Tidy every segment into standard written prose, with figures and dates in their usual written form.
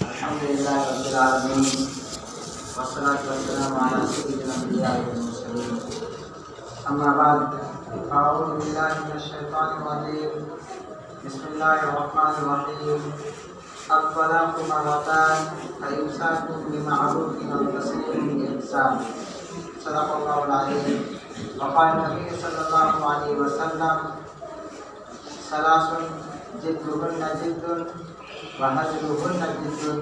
अल्हम्दुलिल्लाह रब्बिल आलमीन वस्सलातु वस्सलामु अला सय्यिदिल अंबिया'i वल मुरसलीन अम्मा बाद अऊज़ु बिल्लाहि मिनश शैतानिर रजीम बिस्मिल्लाहिर रहमानिर रहीम अत-तलाक़ु मररतान फइम्साकुम बिमअरूफिन अव तस्रीहुम बिइहसान सदक़ल्लाहुल अज़ीम व क़ाला नबी सल्लल्लाहु अलैहि वसल्लम सलासुन जिद्दुहुन्ना जिद्दुन वहज़्रुहुन्ना जिद्दुन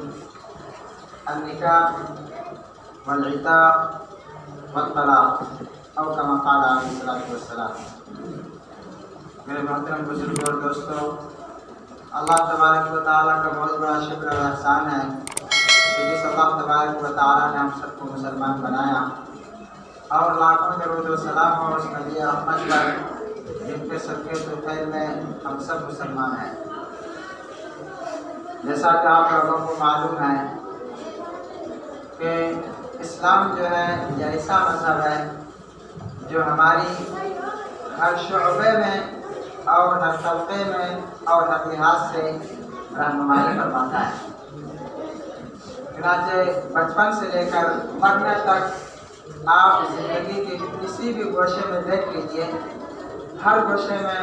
अन्निकाह वल-इताक़ वत-तलाक़ औ कमा क़ाला अलैहिस्सलातु वस्सलाम। मेरे मोहतरम बुजुर्गों और दोस्तों, अल्लाह तबारक व तआला का बहुत बड़ा शुक्र और एहसान है कि जिस अल्लाह तबारक व तआला ने हम सबको मुसलमान बनाया और लाखों दरूद व सलाम और उस नबी रहमत पर जिनके सदक़े तो खैर में हम सब मुसलमान हैं। जैसा कि आप लोगों को मालूम है कि इस्लाम जो है यह ऐसा मज़हब है जो हमारी हर शोबे में और हर तबके में और हर लिहाज से रहनुमाई फरमाता है। चुनांचे बचपन से लेकर मरने तक आप ज़िंदगी के किसी भी गोशे में देख लीजिए, हर गोशे में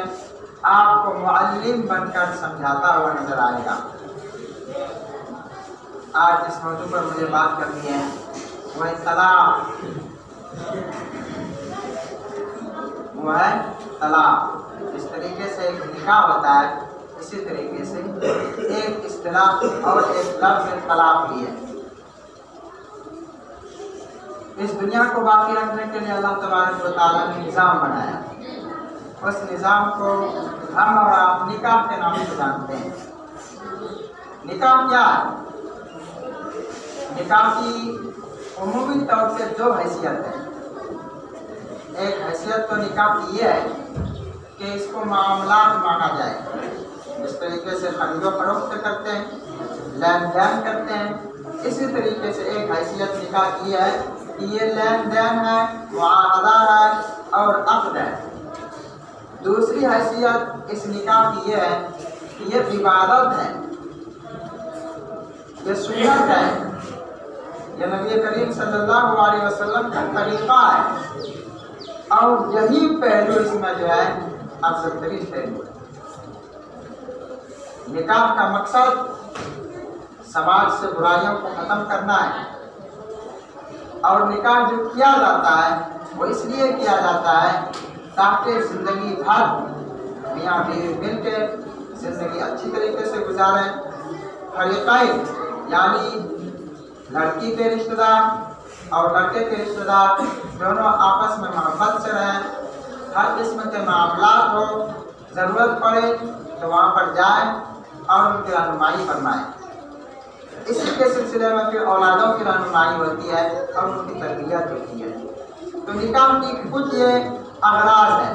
आपको मुअल्लिम बनकर समझाता हुआ नजर आएगा। आज जिस मौजू पर मुझे बात करनी है वह तलाक, वो है तलाक। इस तरीके से एक निकाह होता है, इसी तरीके से एक इस्तिलाह और एक लफ्ज़ तलाक भी है। इस दुनिया को बाकी रखने के लिए अल्लाह तबारक व तआला ने निज़ाम बनाया। उस निज़ाम को हम और आप निकाह के नाम से जानते हैं। निकाह क्या है? निकाह की उमूमी तौर से दो हैसियत है। एक हैसियत तो निकाह की ये है कि इसको मामलात माना जाए, इस तरीके से खरीदो फरोख्त करते हैं, लेन देन करते हैं। इसी तरीके से एक हैसियत निकाह की है कि ये लेन देन है, मुआहदा है और अक़्द है। दूसरी हैसियत इस निकाह की ये है कि ये इबादत है, ये सुन्नत है, ये नबी करीम सल्लल्लाहु अलैहि वसल्लम का तरीक़ा है और यही पहलू इसमें जो है अफज़ल तरीन पहलू है। निकाह का मकसद समाज से बुराइयों को ख़त्म करना है और निकाह जो किया जाता है वो इसलिए किया जाता है ताकि ज़िंदगी भर मियाँ बीवी मिल के ज़िंदगी अच्छी तरीके से गुजारें। फरीक़ैन यानी लड़की के रिश्तेदार और लड़के के रिश्तेदार दोनों आपस में मोहब्बत से रहें, हर किस्म के मामलात हो, ज़रूरत पड़े तो वहाँ पर जाएं और उनकी रहनुमाई फरमाएं। इसी के सिलसिले में फिर औलादों की रहनुमाई होती है और उनकी तरबियत होती है। तो निकाह की कुछ ये अगराज़ है।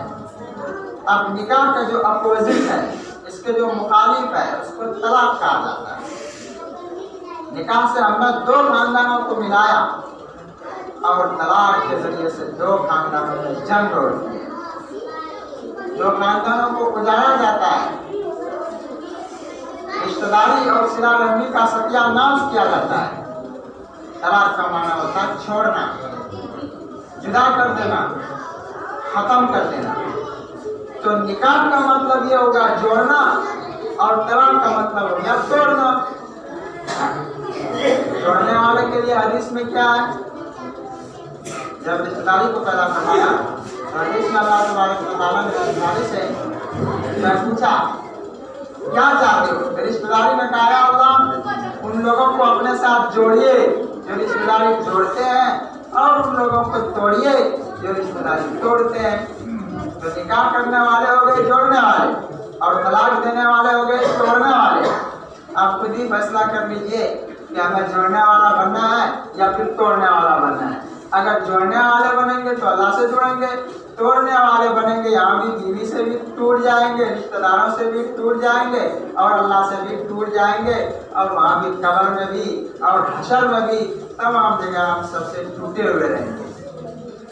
अब निकाह का जो अपोजिट है, इसके जो मुखालिफ है, उसको तलाक कहा जाता है। निकाह से हमने दो खानदानों को मिलाया और तलाक के जरिए से दो खानदानों में जंग होती है, दो खानदानों को उजाड़ा जाता है, रिश्तेदारी और सिला रहमी का सत्यानाश किया जाता है। तलाक का माना होता है छोड़ना, जुदा कर देना, खत्म कर देना। तो निकाह का मतलब ये होगा जोड़ना और तलाक का मतलब हो गया तोड़ना। जोड़ने वाले के लिए हदीस में क्या है? जब रिश्तेदारी को पैदा फरमाया तो हदीस में अल्लाह तबारक व तआला ने रिश्तेदारी से पूछा क्या चाहते हो? रिश्तेदारी ने कहा अल्लाह उन लोगों को अपने साथ जोड़िए जो रिश्तेदारी जोड़ते हैं और उन लोगों को तोड़िए जो रिश्तेदारी तोड़ते हैं। तो निकाह करने वाले हो गए जोड़ने वाले और तलाक देने वाले हो गए तोड़ने वाले। आप खुद ही फैसला कर लीजिए कि हमें जोड़ने वाला बनना है या फिर तोड़ने वाला बनना है। अगर जोड़ने वाले बनेंगे तो अल्लाह से जुड़ेंगे, तोड़ने वाले बनेंगे यहाँ भी बीवी से भी टूट जाएंगे, रिश्तेदारों से भी टूट जाएंगे और अल्लाह से भी टूट जाएंगे और वहाँ भी कब्र में भी और हशर में भी तमाम जगह हम सबसे टूटे हुए रहेंगे।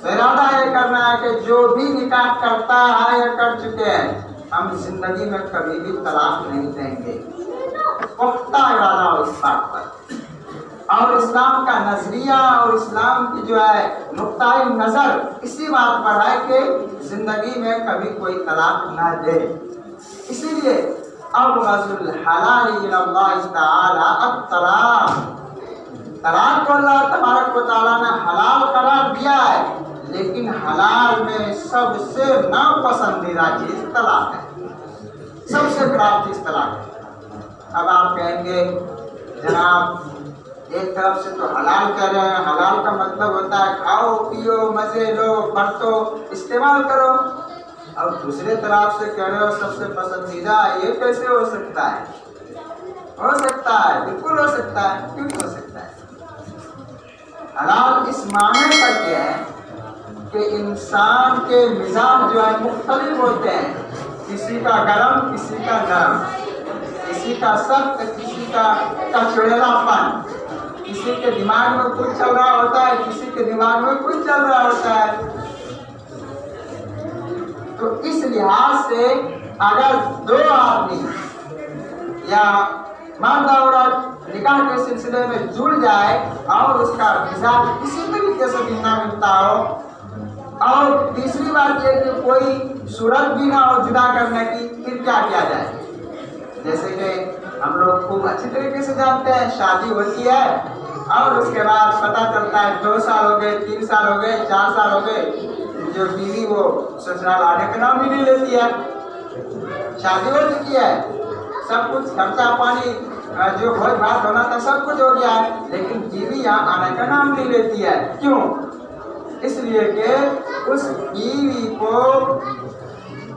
तो इरादा ये करना है कि जो भी निकाह करता है या कर चुके हैं, हम जिंदगी में कभी भी तलाक नहीं देंगे। पुख्ता इरादा हो इस बात पर। और इस्लाम का नजरिया और इस्लाम की जो है नुक्ताए नजर इसी बात पर है कि जिंदगी में कभी कोई तलाक ना दे। इसीलिए अबग़ज़ुल हलाल इलल्लाह तआला अत-तलाक, तलाक को अल्लाह तबारक व तआला ने हलाल करार दिया है, लेकिन हलाल में सबसे नापसंदीदा चीज तलाक है, सबसे खराब चीज तलाक है। अब आप कहेंगे जनाब एक तरफ से तो हलाल कर रहे हैं, हलाल का मतलब होता है खाओ पियो मजे लो बरतो इस्तेमाल करो, और दूसरे तरफ से कह रहे हो सबसे पसंदीदा, ये कैसे हो सकता है? हो सकता है, बिल्कुल हो सकता है। क्यों हो सकता है? हलाल इस माने पर के है कि इंसान के मिजाज जो है मुख्तलिफ होते हैं, किसी का गरम किसी का नरम, किसी का सख्त किसी का चिड़चिड़ापन, किसी के दिमाग में कुछ चल रहा होता है किसी के दिमाग में कुछ चल रहा होता है। तो इस लिहाज से अगर दो आदमी या मर्द औरत निकाह के सिलसिले में जुड़ जाए और उसका मिजाज किसी तरीके से भी ना मिलता हो, और तीसरी बात यह कि कोई सूरत भी ना हो जुदा करने की, फिर क्या किया जाए? जैसे कि हम लोग खूब अच्छी तरीके से जानते हैं, शादी होती है और उसके बाद पता चलता है 2 साल हो गए 3 साल हो गए 4 साल हो गए, जो बीवी वो ससुराल आने का नाम भी नहीं लेती है। शादी हो चुकी है, सब कुछ खर्चा पानी जो भोज भात होना था सब कुछ हो गया है, लेकिन बीवी यहाँ आने का नाम नहीं लेती है। क्यों? इसलिए कि उस बीवी को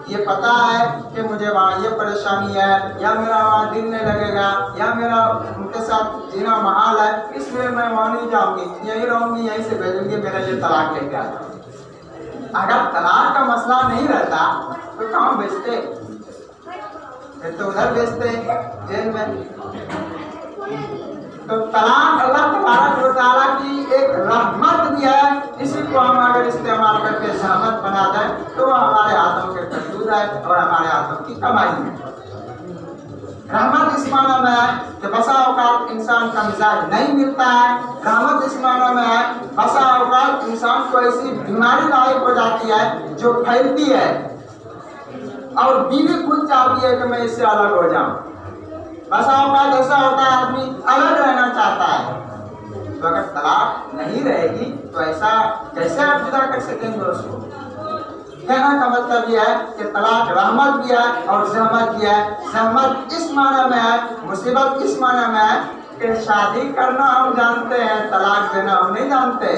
ये पता है कि मुझे वहाँ ये परेशानी है, या मेरा वहाँ दिल नहीं लगेगा, या मेरा उनके साथ जीना महाल है, इसलिए मैं वहाँ नहीं जाऊँगी, यहीं रहूँगी, यहीं से भेजूंगी, मेरे लिए तलाक लेके आ जाओ। अगर तलाक का मसला नहीं रहता तो कहाँ भेजते? फिर तो उधर भेजते जेल में। तो तलाक अल्लाह तबारक व तआला की एक रहमत भी है, इसी को हम अगर इस्तेमाल करके सहमत बना दें तो वह हमारे हाथों के कसूर है और हमारे हाथों की कमाई है। रहमत इस माना में है कि बसा औकात इंसान का मिजाज नहीं मिलता है, रहमत इस माना में है बसा औकात इंसान को ऐसी बीमारी लायक हो जाती है जो फैलती है और बीवी खुद चाहती है कि मैं इससे अलग हो जाऊं। बसा औकात ऐसा होता है आदमी अलग रहना चाहता है, तो अगर तलाक नहीं रहेगी तो ऐसा कैसे आप जुदा कर सकेंगे उसको? कहना का मतलब यह है कि तलाक रहमत भी है और जहमत भी है। जहमत इस माना में है, मुसीबत इस माना में है कि शादी करना हम जानते हैं, तलाक देना हम नहीं जानते।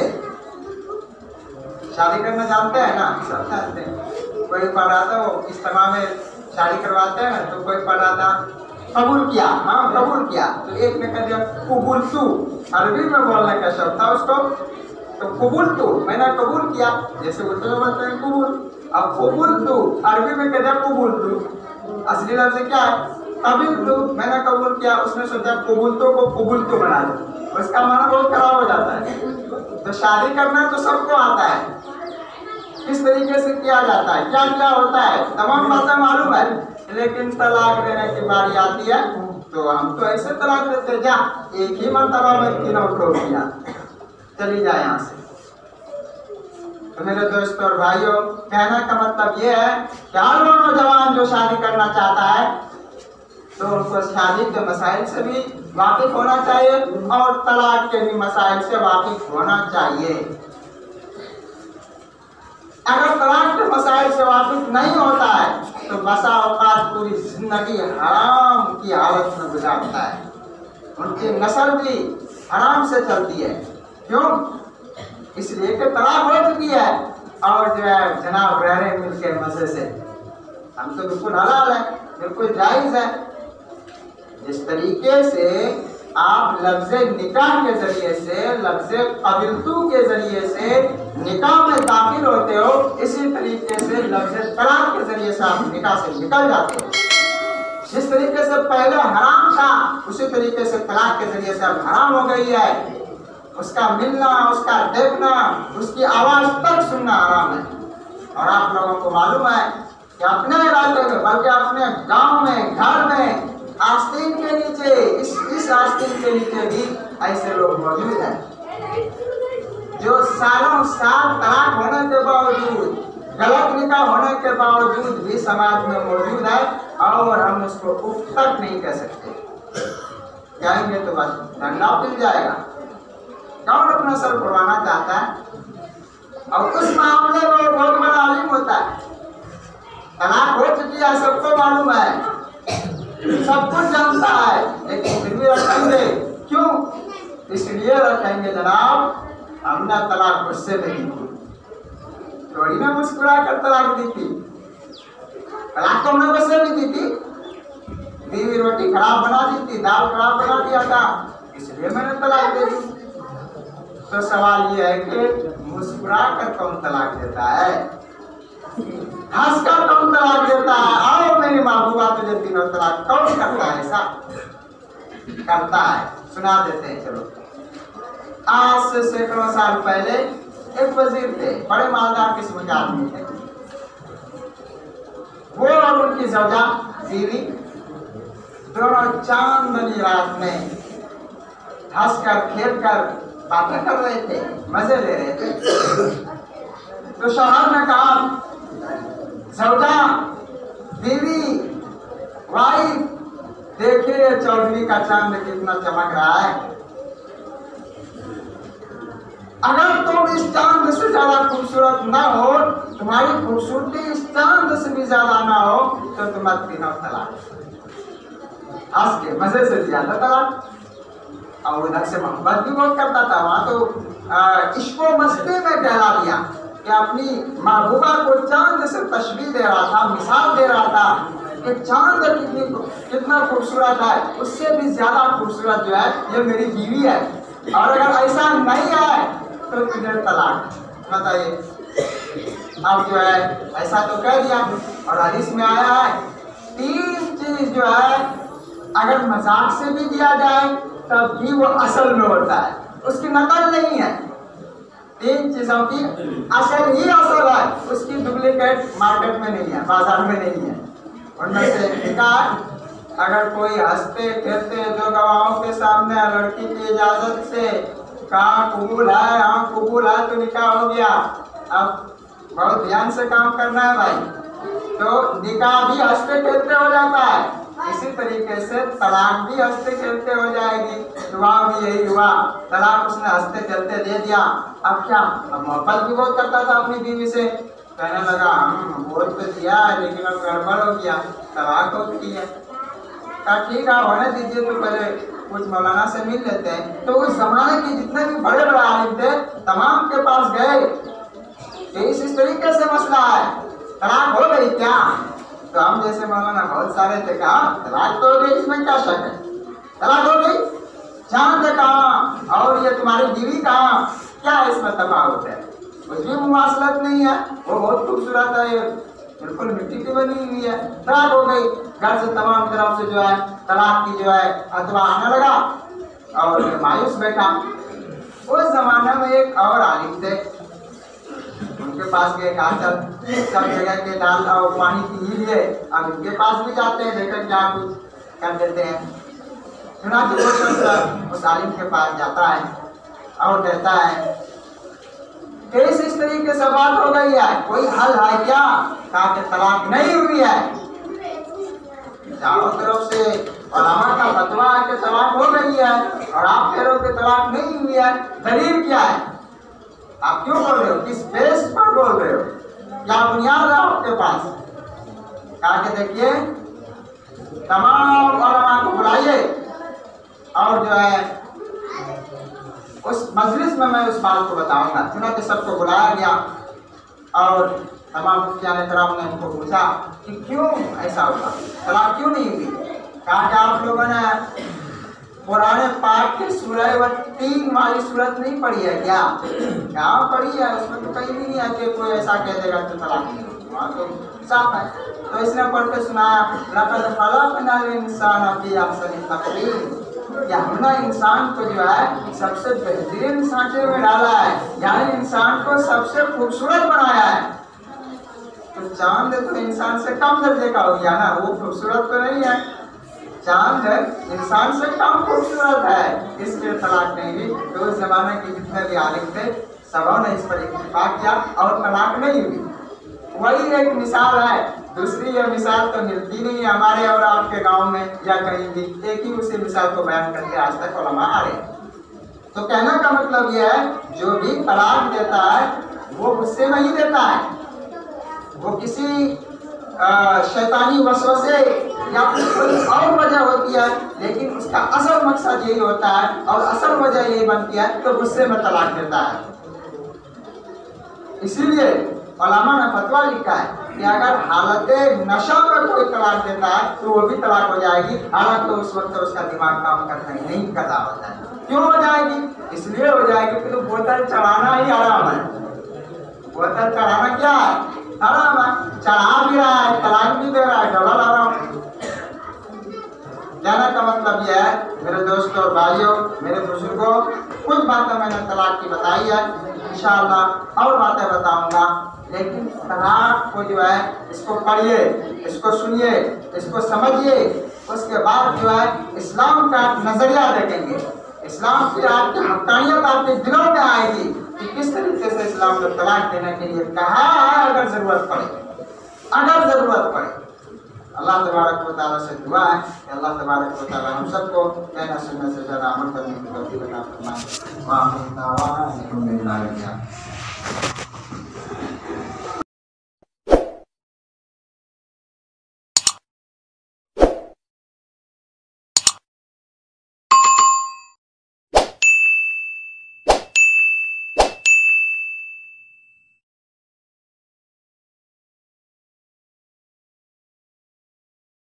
शादी करना जानते हैं ना, सब जानते हैं। कोई पढ़ रहा था वो इस तरह में शादी करवाते हैं, तो कोई पढ़ रहा था कबूल किया, हाँ कबूल किया, तो एक ने कह दिया कबूल तू, अरबी में बोलने का शब्द था उसको, तो कबूल तू मैंने कबूल किया, जैसे उर्दू में बोलते हैं कबूल, अब कबूल तू अरबी में कह दिया कबूल तू, असली लफ्ज़ क्या है? कबूल तू, मैंने कबूल किया, उसने सोचा कबूल तो को कबूल तो बना दो, उसका माना बहुत खराब हो जाता है। तो शादी करना तो सबको आता है, किस तरीके से किया जाता है, क्या क्या होता है, तमाम बातें मालूम है, लेकिन तलाक देने की बारी आती है तो हम तो ऐसे तलाक देते जा एक ही मरतबा में तीनों ठोक दिया, चली जाए यहाँ से। तो मेरे दोस्तों और भाइयों, कहने का मतलब ये है कि हर वो नौजवान जो शादी करना चाहता है तो उनको शादी के मसाइल से भी वाकिफ होना चाहिए और तलाक के भी मसाइल से वाकिफ होना चाहिए। अगर तलाक के मसाइल से वाकिफ नहीं होता है तो बसा औकात पूरी जिंदगी हराम की हालत में गुजारता है, उनकी नस्ल भी हराम से चलती है। क्यों? इसलिए कि तलाक हो चुकी है और जो है जनाब रह रहे मिलके मजे से, हम तो बिल्कुल हलाल है, बिल्कुल जायज़ है। जिस तरीके से आप लफ्ज़े निकाह के जरिए से, लफ्ज़े कबिलतू के जरिए से निकाह में दाखिल होते हो, इसी तरीके से लफ्ज़े तलाक के जरिए से आप निकाह से निकल जाते हो। जिस तरीके से पहले हराम था उसी तरीके से तलाक के जरिए से अब हराम हो गई है। उसका मिलना, उसका देखना, उसकी आवाज़ तक सुनना हराम है। और आप लोगों को मालूम है कि अपने इलाके में, बल्कि अपने गाँव में, घर में आस्तीन के नीचे, इस आस्तीन के नीचे भी ऐसे लोग मौजूद हैं जो सालों साल तलाक होने के बावजूद, गलत निकाह होने के बावजूद भी समाज में मौजूद है और हम उसको उफ तक नहीं कह सकते। कहेंगे तो बस डंडा मिल जाएगा। कौन अपना सर खुलवाना चाहता है? और उस मामले में वो बहुत बड़ा आलिम होता है। तलाक हो चुकी है, सबको मालूम है, सब कुछ जानता है, लेकिन फिर भी रखेंगे। क्यों? इसलिए रखेंगे जनाब, हमने तलाक गुस्से में दी थी, थोड़ी ना मुस्कुरा कर तलाक दी थी। तलाक तो हमने गुस्से में दी थी। बीवी रोटी खराब बना दी थी, दाल खराब बना दिया था, इसलिए मैंने तलाक दे दी। तो सवाल ये है कि मुस्कुरा कर कौन तलाक देता है? हंसकर कौन तलाक देता है? आओ मेरी महबूबा तुझे तीनों तलाक, कौन करता है? ऐसा करता है, सुना देते हैं। चलो, आज से सैकड़ों साल पहले एक वजीर थे, बड़े मालदार किस्म के आदमी थे। वो और उनकी जौजा बीवी दोनों चांदनी रात में हंसकर खेलकर बातें कर रहे थे, मजे ले रहे थे। तो शौहर ने कहा, जौजा, बीवी, वाइफ, देखिए चौधरी का चांद कितना चमक रहा है। अगर तुम इस चांद से ज्यादा खूबसूरत ना हो, तुम्हारी खूबसूरती इस चांद से भी ज्यादा ना हो, तो तुम्हारा तीनों तलाक। हंस के मजे से दिया था तलाक। और उधर से मोहब्बत भी बहुत करता था। वहां तो इश्को मस्ती में कहला दिया कि अपनी महबूबा को चांद से तशबीह दे रहा था, मिसाल दे रहा था कि चांद कितना खूबसूरत है, उससे भी ज्यादा खूबसूरत जो है ये मेरी बीवी है, और अगर ऐसा नहीं है तो तुझे तलाक। बताइए, अब जो है ऐसा तो कह दिया। और हदीस में आया है, 3 चीज जो है अगर मजाक से भी दिया जाए तब भी वो असल में होता है, उसकी नकल नहीं है। 3 चीजों की असल ही असल है, उसकी डुप्लीकेट मार्केट में नहीं है, बाजार में नहीं है। उनमें से लिखा, अगर कोई हंसते खेलते दो गवाहों के सामने लड़की की इजाजत से कहा कबूल है, हाँ कबूल है, तो निकाह हो गया। अब बहुत ध्यान से काम करना है भाई, तो निकाह भी हंसते खेलते हो जाता है। इसी तरीके से तलाक भी हंसते खेलते हो जाएगी। दुआ भी यही हुआ, तलाक उसने हंसते खेलते दे दिया। अब क्या? अब मोहब्बत भी बहुत करता था अपनी बीवी से, कहने लगा हम बोल तो दिया है लेकिन अब गड़बड़ हो गया, तलाक हो गई है। कहा ठीक है, होने दीजिए, तो पहले कुछ मौलाना से मिल लेते हैं। तो उस जमाने के जितने भी बड़े बड़े आलिम थे, तमाम के पास गए कि इस तरीके से मसला है, तलाक हो गई क्या? तो हम जैसे मौलाना बहुत सारे थे, कहा तलाक तो हो गई, इसमें क्या शक है, तलाक हो गई। चांद कहाँ और ये तुम्हारी बीवी कहाँ, क्या इसमें तफावत है? कुछ भी मुमासलत नहीं है, वो बहुत खूबसूरत है, ये बिल्कुल मिट्टी की बनी हुई है। तलाक हो गई। घर से तमाम तरफ से जो है तलाक की जो है अथवा आने लगा और मायूस बैठा। उस जमाने में एक और आलिम थे, उनके पास गए, कहा चल सब जगह के दाल और पानी पी लिए, अब इनके पास भी जाते हैं, देखकर क्या कुछ कर देते हैं। सुना कि वो शख्स उस आलिम के पास जाता है और कहता है कैसे इस तरीके से बात हो गई है, कोई हल है क्या? कहा कि तलाक नहीं हुई है। चारों तरफ से उलमा का फतवा है कि तलाक हो गई है और आप कह रहे हो कि तलाक नहीं हुई है, दलील क्या है? आप क्यों बोल रहे हो, किस बेस पर बोल रहे हो, क्या बुनियाद है आपके पास? कहा कि देखिए तमाम उलमा को बुलाइए और जो है उस मजलिस में मैं उस बात को बताऊंगा। चुनांचे सबको बुलाया गया और तमाम मुफ्तियान-ए-किराम ने उनको पूछा कि क्यों ऐसा हुआ, तलाक क्यों नहीं हुई? कहा कि आप लोगों ने कुरान पाक की सूरह 3 वाली सूरत नहीं पढ़ी है क्या? क्या पढ़ी है? उसमें तो कहीं भी नहीं है कि कोई ऐसा कह देगा तो तलाक नहीं होगी, वहाँ तो साफ है। तो इसने पढ़ के सुनाया, लक़द ख़लक़नल इंसान फ़ी अहसनि तक़वीम, कि हमने इंसान को जो है सबसे बेहतरीन सांचे में डाला है, यानी इंसान को सबसे खूबसूरत बनाया है। तो चांद तो इंसान से कम दर्जे का हो गया ना, वो खूबसूरत तो नहीं है। चांद इंसान से कम खूबसूरत है, इसलिए तलाक नहीं हुई। तो उस जमाने के जितने भी आलिम थे सबों ने इस पर इत्तेफाक किया और तलाक नहीं हुई। वही एक मिसाल है, दूसरी ये मिसाल तो मिलती नहीं है हमारे और आपके गांव में या कहीं भी। एक ही उसी मिसाल को बयान करके आज तक उलमा आ रहे हैं। तो कहने का मतलब यह है, जो भी तलाक देता है वो गुस्से में ही देता है, वो किसी शैतानी वसवसे या कोई और वजह होती है, लेकिन उसका असल मकसद यही होता है और असल वजह यही बनती है तो गुस्से में तलाक देता है। इसीलिए उलमा ने फतवा लिखा है कि अगर हालत नशा में कोई तलाक देता है तो वो भी तलाक हो जाएगी, हालांकि तो उस वक्त उसका दिमाग काम करना ही नहीं कर रहा होता है। क्यों हो जाएगी? इसलिए हो जाएगी कि तो बोतल चढ़ाना ही हराम है। बोतल चढ़ाना क्या है? हराम है। चढ़ा भी रहा है, तलाक भी दे रहा है, डबल हराम। कहने का मतलब यह है मेरे दोस्तों और भाइयों, मेरे बुजुर्गों, कुछ बातें मैंने तलाक की बताई है, इंशाअल्लाह और बातें बताऊंगा। लेकिन तलाक को जो है इसको पढ़िए, इसको सुनिए, इसको समझिए, उसके बाद जो है इस्लाम का नजरिया देखेंगे, इस्लाम की आपकी हक्कानियत आपके दिलों में आएगी कि किस तरीके से इस्लाम ने तलाक देने के लिए कहा है अगर जरूरत पड़े, अगर जरूरत पड़े। अल्लाह तबारक व तआला से दुआ है कि अल्लाह तबारक व तआला हम सबको कहना सुनने से ज़्यादा अमल करने की तौफीक अता फरमाए।